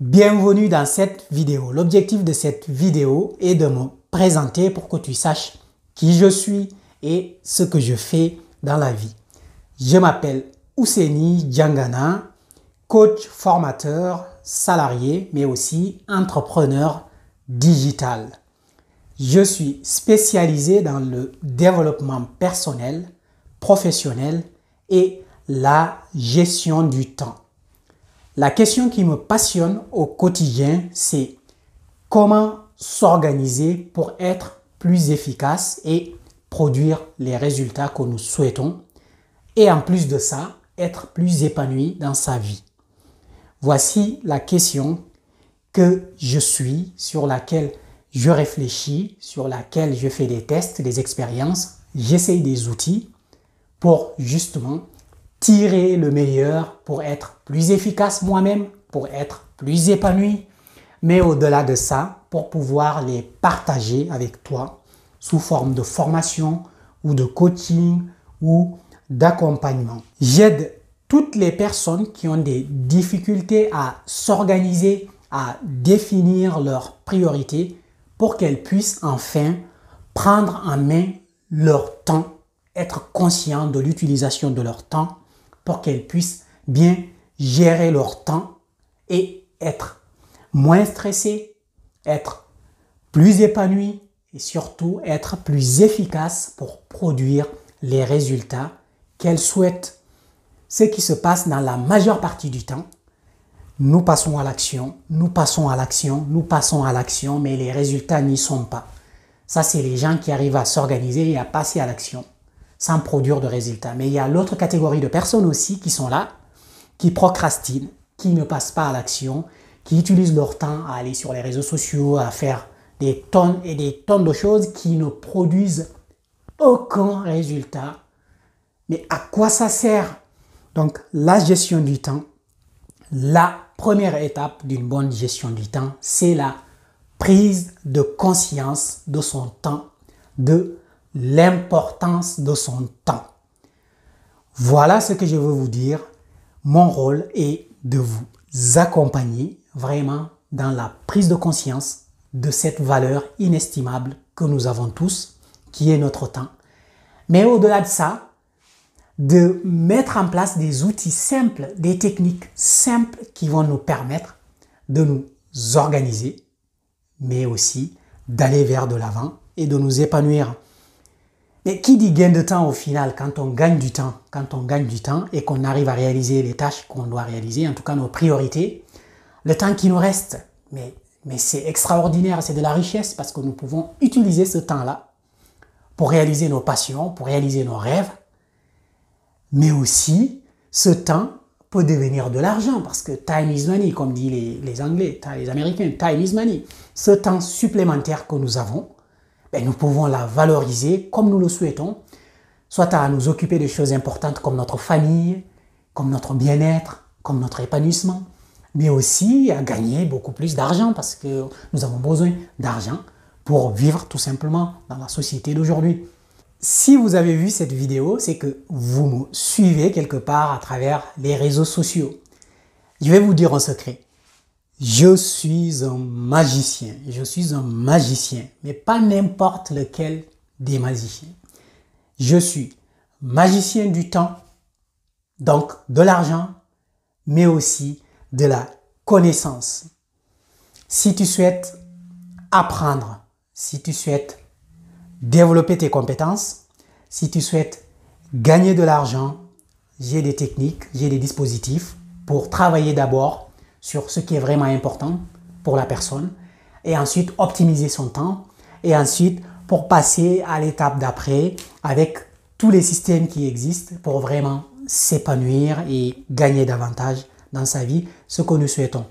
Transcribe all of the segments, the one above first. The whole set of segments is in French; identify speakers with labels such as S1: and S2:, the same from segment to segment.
S1: Bienvenue dans cette vidéo. L'objectif de cette vidéo est de me présenter pour que tu saches qui je suis et ce que je fais dans la vie. Je m'appelle Ousseini Diangana, coach, formateur, salarié, mais aussi entrepreneur digital. Je suis spécialisé dans le développement personnel, professionnel et la gestion du temps. La question qui me passionne au quotidien, c'est comment s'organiser pour être plus efficace et produire les résultats que nous souhaitons. Et en plus de ça, être plus épanoui dans sa vie. Voici la question que je suis, sur laquelle je réfléchis, sur laquelle je fais des tests, des expériences, j'essaye des outils pour justement tirer le meilleur pour être plus efficace moi-même, pour être plus épanoui, mais au-delà de ça, pour pouvoir les partager avec toi sous forme de formation ou de coaching ou d'accompagnement. J'aide toutes les personnes qui ont des difficultés à s'organiser, à définir leurs priorités pour qu'elles puissent enfin prendre en main leur temps, être conscients de l'utilisation de leur temps pour qu'elles puissent bien gérer leur temps et être moins stressées, être plus épanouies et surtout être plus efficaces pour produire les résultats qu'elles souhaitent. Ce qui se passe dans la majeure partie du temps, nous passons à l'action, nous passons à l'action, nous passons à l'action, mais les résultats n'y sont pas. Ça, c'est les gens qui arrivent à s'organiser et à passer à l'action sans produire de résultats. Mais il y a l'autre catégorie de personnes aussi qui sont là, qui procrastinent, qui ne passent pas à l'action, qui utilisent leur temps à aller sur les réseaux sociaux, à faire des tonnes et des tonnes de choses qui ne produisent aucun résultat. Mais à quoi ça sert? Donc, la gestion du temps, la première étape d'une bonne gestion du temps, c'est la prise de conscience de son temps, de l'importance de son temps. Voilà ce que je veux vous dire. Mon rôle est de vous accompagner vraiment dans la prise de conscience de cette valeur inestimable que nous avons tous, qui est notre temps. Mais au-delà de ça, de mettre en place des outils simples, des techniques simples qui vont nous permettre de nous organiser, mais aussi d'aller vers de l'avant et de nous épanouir. Mais qui dit gain de temps au final, quand on gagne du temps, et qu'on arrive à réaliser les tâches qu'on doit réaliser, en tout cas nos priorités, le temps qui nous reste, mais c'est extraordinaire, c'est de la richesse parce que nous pouvons utiliser ce temps-là pour réaliser nos passions, pour réaliser nos rêves, mais aussi ce temps peut devenir de l'argent parce que time is money, comme disent les Anglais, les Américains, time is money. Ce temps supplémentaire que nous avons, nous pouvons la valoriser comme nous le souhaitons, soit à nous occuper de choses importantes comme notre famille, comme notre bien-être, comme notre épanouissement, mais aussi à gagner beaucoup plus d'argent parce que nous avons besoin d'argent pour vivre tout simplement dans la société d'aujourd'hui. Si vous avez vu cette vidéo, c'est que vous me suivez quelque part à travers les réseaux sociaux. Je vais vous dire un secret. Je suis un magicien, mais pas n'importe lequel des magiciens. Je suis magicien du temps, donc de l'argent, mais aussi de la connaissance. Si tu souhaites apprendre, si tu souhaites développer tes compétences, si tu souhaites gagner de l'argent, j'ai des techniques, j'ai des dispositifs pour travailler d'abord sur ce qui est vraiment important pour la personne et ensuite optimiser son temps et ensuite pour passer à l'étape d'après avec tous les systèmes qui existent pour vraiment s'épanouir et gagner davantage dans sa vie, ce que nous souhaitons.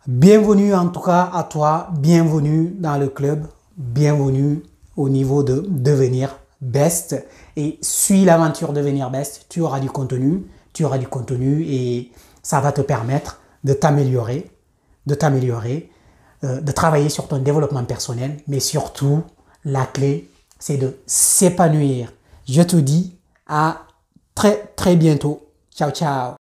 S1: Bienvenue en tout cas à toi, bienvenue dans le club, bienvenue au niveau de devenir best et suis l'aventure devenir best, tu auras du contenu et ça va te permettre de t'améliorer, de travailler sur ton développement personnel, mais surtout, la clé, c'est de s'épanouir. Je te dis à très bientôt. Ciao, ciao.